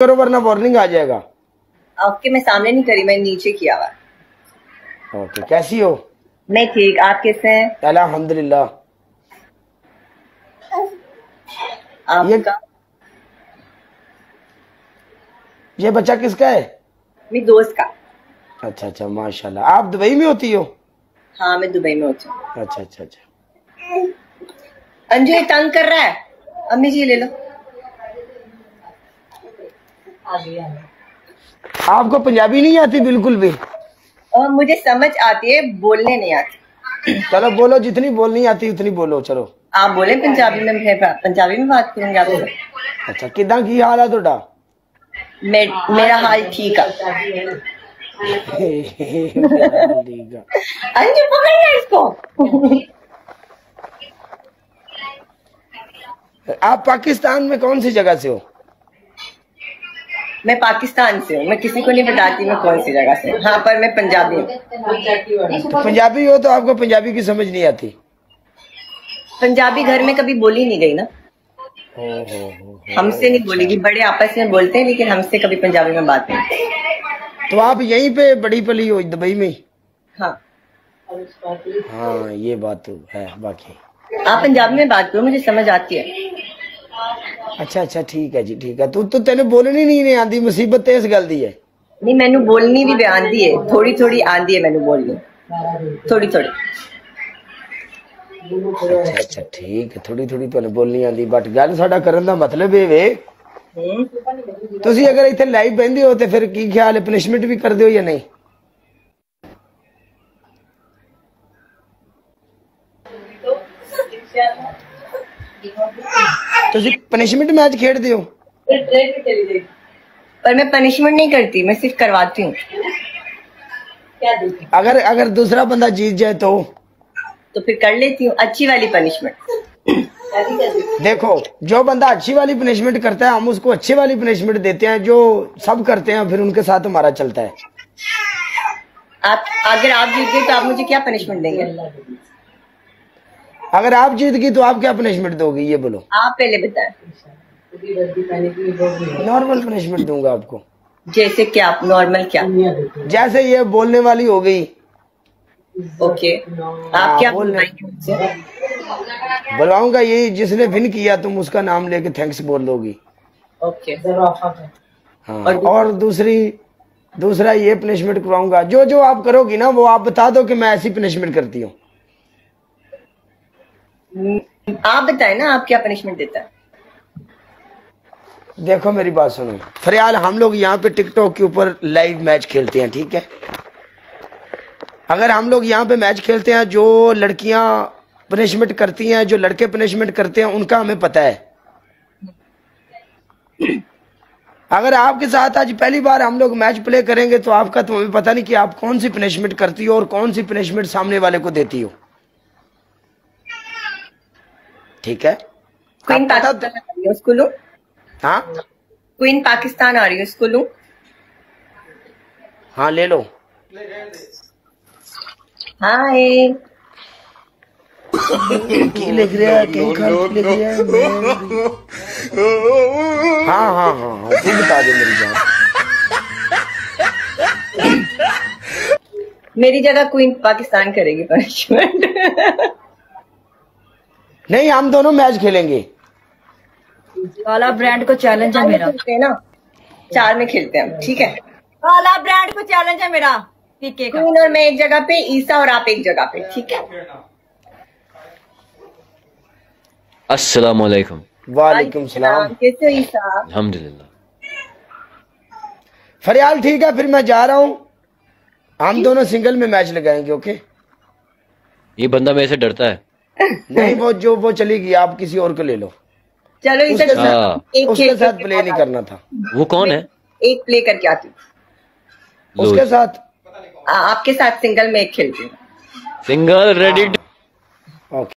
करो वरना वार्निंग आ जाएगा। ओके, मैं सामने नहीं करी, मैं नीचे किया हुआ। ओके, कैसी हो? मैं ठीक, आप कैसे हैं? अल्हम्दुलिल्लाह। आपका ये बच्चा किसका है? मेरी दोस्त का। अच्छा अच्छा, माशाल्लाह। आप दुबई में होती हो? हाँ, मैं दुबई में होती हूँ। अच्छा अच्छा अच्छा। अंजू ये तंग कर रहा है, अम्मी जी ले लो। आपको पंजाबी नहीं आती बिल्कुल भी? और मुझे समझ आती है, बोलने नहीं आती। चलो बोलो, जितनी बोलनी आती उतनी बोलो। चलो आप बोले पंजाबी में, मैं पंजाबी में बात करूंगी आपसे। अच्छा, किदा की हाल है तुहाडा? मेरा हाल ठीक है। अंजू पकड़ना इसको। आप पाकिस्तान में कौन सी जगह से हो? मैं पाकिस्तान से हूँ, मैं किसी को नहीं बताती मैं कौन सी जगह से। हाँ, पर मैं पंजाबी हूँ। तो पंजाबी हो तो आपको पंजाबी की समझ नहीं आती? पंजाबी घर में कभी बोली नहीं गई ना, हमसे नहीं बोलेगी। बड़े आपस में बोलते हैं लेकिन हमसे कभी पंजाबी में बात नहीं। तो आप यहीं पे बड़ी पली हो, दुबई में? हाँ हाँ, ये बात तो है। बाकी आप पंजाबी में बात करो, मुझे समझ आती है। अच्छा अच्छा, ठीक है जी, ठीक है। तो तेने बोलनी नहीं आती, मुसीबत तो इस गल दी है। नहीं, मैनू बोलनी भी आंदी है, थोड़ी थोड़ी आंदी है मैनू बोलनी, थोड़ी थोड़ी। अच्छा अच्छा, ठीक है। थोड़ी थोड़ी तो बोलनी आती, बट गल साडा करन दा मतलब ये वे तुसी अगर इत्थे लाइव बहंदे हो तो फिर की ख्याल है, पनिशमेंट भी कर दो या नहीं? तुसी पनिशमेंट मैच खेडदे हो? पर मैं पनिशमेंट नहीं करती, मैं सिर्फ करवाती हूँ। अगर दूसरा बंदा जीत जाए तो फिर कर लेती हूँ अच्छी वाली पनिशमेंट। देखो, जो बंदा अच्छी वाली पनिशमेंट करता है हम उसको अच्छी वाली पनिशमेंट देते हैं, जो सब करते हैं फिर उनके साथ हमारा चलता है। अगर आप जीत गए तो आप मुझे क्या पनिशमेंट देंगे? अगर आप जीत गई तो आप क्या पनिशमेंट दोगे, ये बोलो। आप पहले बताएं। नॉर्मल पनिशमेंट दूंगा आपको। जैसे क्या? नॉर्मल क्या? जैसे ये बोलने वाली हो गई। ओके, आप क्या बुलवाऊंगा? ये जिसने विन किया तुम उसका नाम लेके थैंक्स बोल दोगी। ओके। हाँ, और दूसरा ये पनिशमेंट करवाऊंगा। जो आप करोगी ना वो आप बता दो कि मैं ऐसी पनिशमेंट करती हूँ। आप बताएं ना, आप क्या पनिशमेंट देता है? देखो मेरी बात सुनो फरियाल, हम लोग यहाँ पे टिकटॉक के ऊपर लाइव मैच खेलते हैं, ठीक है? अगर हम लोग यहाँ पे मैच खेलते हैं, जो लड़कियां पनिशमेंट करती हैं, जो लड़के पनिशमेंट करते हैं, उनका हमें पता है। अगर आपके साथ आज पहली बार हम लोग मैच प्ले करेंगे तो आपका तो हमें पता नहीं कि आप कौन सी पनिशमेंट करती हो और कौन सी पनिशमेंट सामने वाले को देती हो, ठीक है? क्वीन पाकिस्तान आ रही है, उसको लूं? हाँ, क्वीन पाकिस्तान आ रही है, उसको लूं? हाँ ले लो। हाय, की लिख रहा है, लिख रहा है। हाँ हाँ हाँ हाँ, तू बता दे मेरी जान। मेरी जगह क्वीन पाकिस्तान करेगी पनिशमेंट। नहीं, हम दोनों मैच खेलेंगे। काला ब्रांड को चैलेंज है मेरा। ना 4 में खेलते हैं, ठीक है? काला ब्रांड को चैलेंज है मेरा, पीके का। क्वीन और मैं एक जगह पे, ईसा और आप एक जगह पे, ठीक है? अस्सलाम वालेकुम। वालेकुम सलाम। कैसे हो ईसा? अल्हम्दुलिल्लाह। फरियाल ठीक है, फिर मैं जा रहा हूँ। हम दोनों सिंगल में मैच लगाएंगे, ओके? ये बंदा मेरे से डरता है। नहीं, वो चली गई, आप किसी और को ले लो। चलो ईसा, उसके साथ प्ले नहीं करना था। वो कौन है? एक प्ले करके आती हूँ उसके साथ। आपके साथ सिंगल में एक खेलती हूँ। Single ready. ओके।